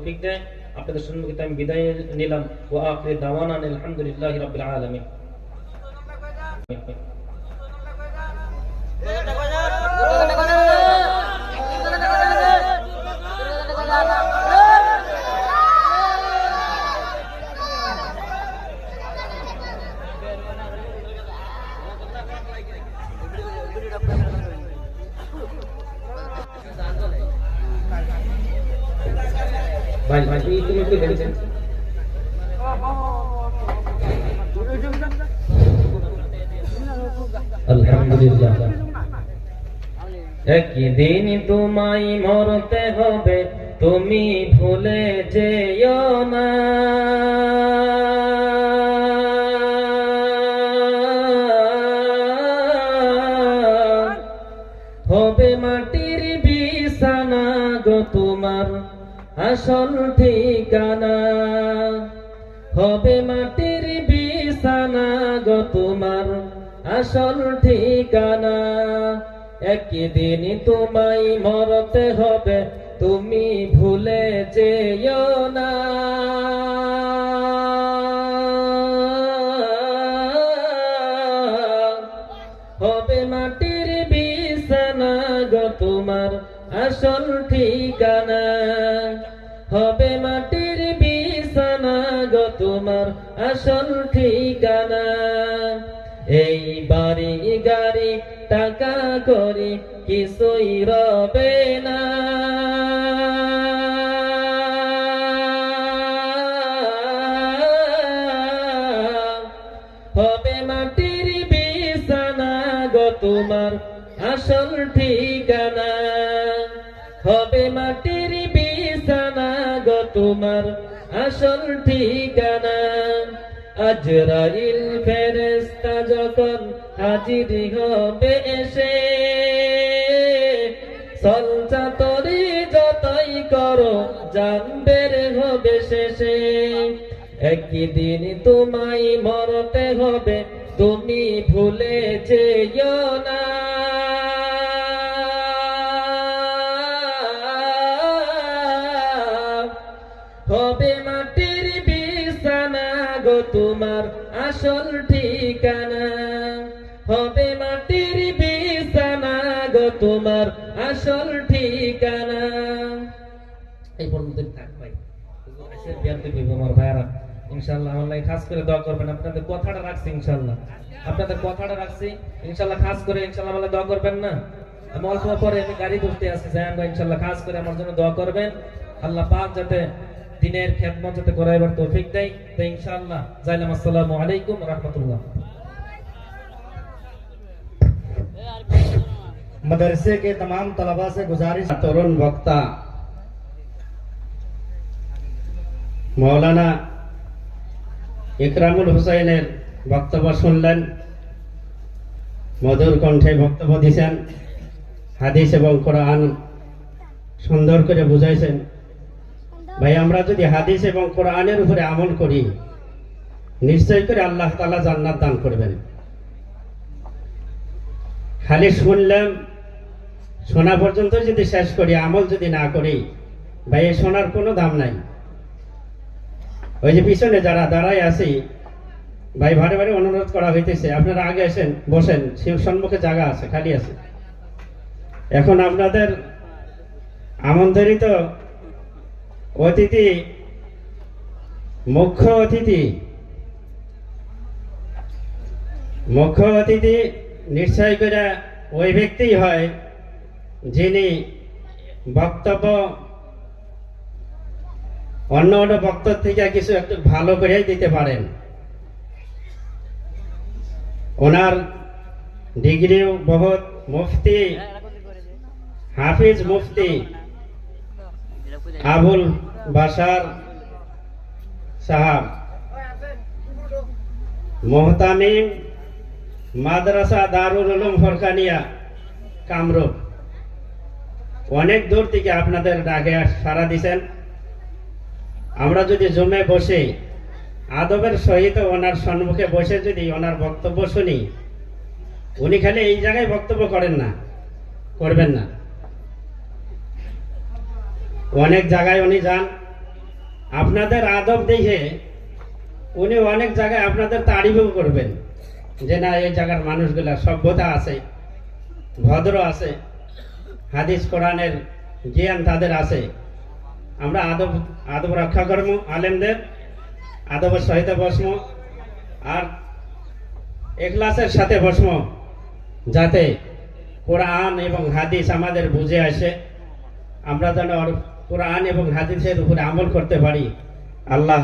তৌফিক দেয়। আপনাদের সম্মুখে আমি বিদায় নিলাম। ওয়া আখিরু দাওয়ানা আলহামদুলিল্লাহি রাব্বিল আলামিন। ভাই ভাই তুমি কি বলছেন? আলহামদুলিল্লাহ। একদিন তোমায় মরতে হবে, তুমি ভুলে যেও না। হবে মাটির বিছানা গো তোমার আসল ঠিকানা। হবে মাটির বিছানা গো তোমার আসল ঠিকানা। একদিন তোমায় মরতে হবে, তুমি ভুলে যেও না। হবে মাটির বিছানা গো তোমার আসল ঠিকানা। হবে মাটির বিছানা গো তোমার আসল ঠিকানা। এই বাড়ি গাড়ি টাকা করি কিছুই রবে না। হবে মাটির বিছানা গো তোমার আসল ঠিকানা। হবে মাটির বিছানা গো তোমার আসল ঠিকানা। আজরাইল ফেরেশতা যখন হাজির হবে এসে, সলচা তরি যতই করো জানবের হবে শেষে। একদিন তোমায় মরতে হবে, তুমি ভুলে যেও না। হবে মাটির বিছানা গো তোমার আসল ঠিকানা। হবে মাটির বিছানা গো তোমার আসল ঠিকানা। এই পর্যন্ত থাক ভাই, আমার ভাইয়ারা ইনশাআল্লাহ আমার লাগে খাস করে দোয়া করবেন। আপনাদের কথাটা রাখছি ইনশাআল্লাহ, আপনাদের কথাটা রাখছি ইনশাআল্লাহ। খাস করে ইনশাআল্লাহ আমাদের দোয়া করবেন না। আমি অল্প পরে আমি গাড়ি ধরতে আসছি, যাই ইনশাআল্লাহ খাস করে আমার জন্য দোয়া করবেন। আল্লাহ পাক যাতে দিনের খেদমত যাতে করাইবার তৌফিক দেয়। তো ইনশাআল্লাহ যাইলাম। আসসালামু আলাইকুম ওয়া রাহমাতুল্লাহ। मदरसे के तमाम तलबा से गुजारिश, तरुण वक्ता मौलाना ইকরামুল হুসাইনের বক্তব্য শুনলেন। মধুর কণ্ঠে বক্তব্য দিয়েছেন, হাদিস এবং কোরআন সুন্দর করে বুঝাইছেন। ভাই আমরা যদি হাদিস এবং কোরআনের উপরে আমল করি, নিশ্চয় করে আল্লাহ তাআলা জান্নাত দান করবেন। খালি শুনলাম, শোনা পর্যন্ত যদি শেষ করি, আমল যদি না করি, ভাই এই শোনার কোনো দাম নাই। ওই যে পিছনে যারা দাঁড়ায় আছি, ভাই ভারে ভারে অনুরোধ করা হইতেছে, আপনারা আগে আসেন, বসেন, সম্মুখে জায়গা আছে, খালি আছে। এখন আপনাদের আমন্ত্রিত অতিথি, মুখ্য অতিথি নিশ্চয় করে ওই ব্যক্তি হয় যিনি বক্তব্য অন্য বক্তব্য থেকে কিছু একটু ভালো করে দিতে পারেন। ওনার ডিগ্রিও বহুত, মুফতি হাফিজ মুফতি আবুল বাশার সাহাব, মোহতামিম মাদ্রাসা দারুল উলুম ফরকানিয়া কামরূপ, অনেক দূর থেকে আপনাদের ডাকে সাড়া দিয়েছেন। আমরা যদি জমে বসে আদবের সহিত ওনার সম্মুখে বসে যদি ওনার বক্তব্য শুনি, উনি খালি এই জায়গায় বক্তব্য করবেন না, অনেক জায়গায় উনি যান, আপনাদের আদব দেখে উনি অনেক জায়গায় আপনাদের তারিফও করবেন যে না এই জায়গার মানুষগুলা সভ্যতা আছে, ভদ্র আছে, হাদিস কোরআনের জ্ঞান তাদের আছে। আমরা আদব আদব রক্ষা করবো, আলেমদের আদবের সহিত বসবো আর এখলাসের সাথে বসবো, যাতে কোরআন এবং হাদিস আমাদের বুঝে আসে, আমরা যেন কোরআন এবং হাদিসের উপরে আমল করতে পারি। আল্লাহ